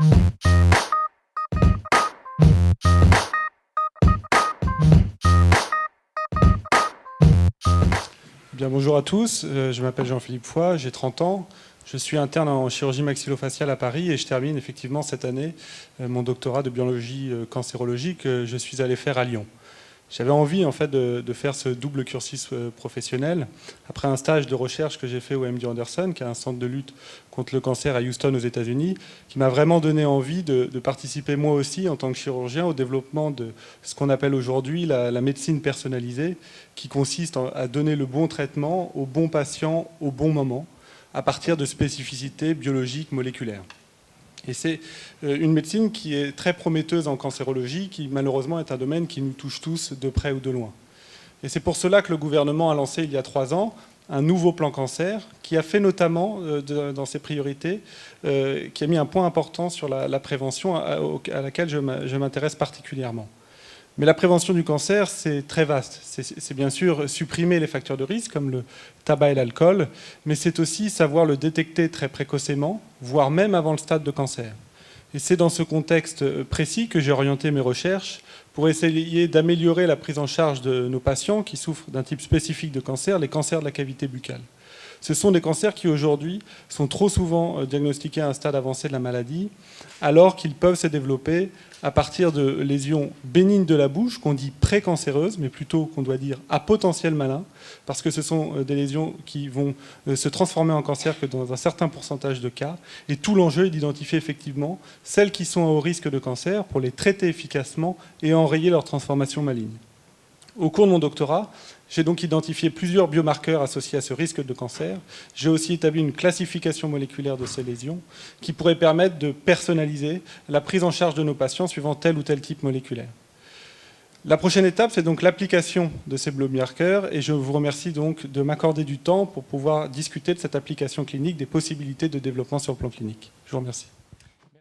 Bien, bonjour à tous, je m'appelle Jean-Philippe Foy, j'ai 30 ans, je suis interne en chirurgie maxillofaciale à Paris et je termine effectivement cette année mon doctorat de biologie cancérologie que je suis allé faire à Lyon. J'avais envie en fait de faire ce double cursus professionnel après un stage de recherche que j'ai fait au MD Anderson, qui est un centre de lutte contre le cancer à Houston aux États-Unis, qui m'a vraiment donné envie de participer moi aussi en tant que chirurgien au développement de ce qu'on appelle aujourd'hui la médecine personnalisée, qui consiste à donner le bon traitement au bon patient au bon moment, à partir de spécificités biologiques moléculaires. Et c'est une médecine qui est très prometteuse en cancérologie, qui malheureusement est un domaine qui nous touche tous de près ou de loin. Et c'est pour cela que le gouvernement a lancé il y a 3 ans un nouveau plan cancer, qui a fait notamment, dans ses priorités, qui a mis un point important sur la prévention à laquelle je m'intéresse particulièrement. Mais la prévention du cancer, c'est très vaste. C'est bien sûr supprimer les facteurs de risque, comme le tabac et l'alcool, mais c'est aussi savoir le détecter très précocement, voire même avant le stade de cancer. Et c'est dans ce contexte précis que j'ai orienté mes recherches pour essayer d'améliorer la prise en charge de nos patients qui souffrent d'un type spécifique de cancer, les cancers de la cavité buccale. Ce sont des cancers qui aujourd'hui sont trop souvent diagnostiqués à un stade avancé de la maladie, alors qu'ils peuvent se développer à partir de lésions bénignes de la bouche, qu'on dit précancéreuses, mais plutôt qu'on doit dire à potentiel malin, parce que ce sont des lésions qui vont se transformer en cancer que dans un certain pourcentage de cas. Et tout l'enjeu est d'identifier effectivement celles qui sont à haut risque de cancer pour les traiter efficacement et enrayer leur transformation maligne. Au cours de mon doctorat, j'ai donc identifié plusieurs biomarqueurs associés à ce risque de cancer. J'ai aussi établi une classification moléculaire de ces lésions qui pourrait permettre de personnaliser la prise en charge de nos patients suivant tel ou tel type moléculaire. La prochaine étape, c'est donc l'application de ces biomarqueurs et je vous remercie donc de m'accorder du temps pour pouvoir discuter de cette application clinique, des possibilités de développement sur le plan clinique. Je vous remercie.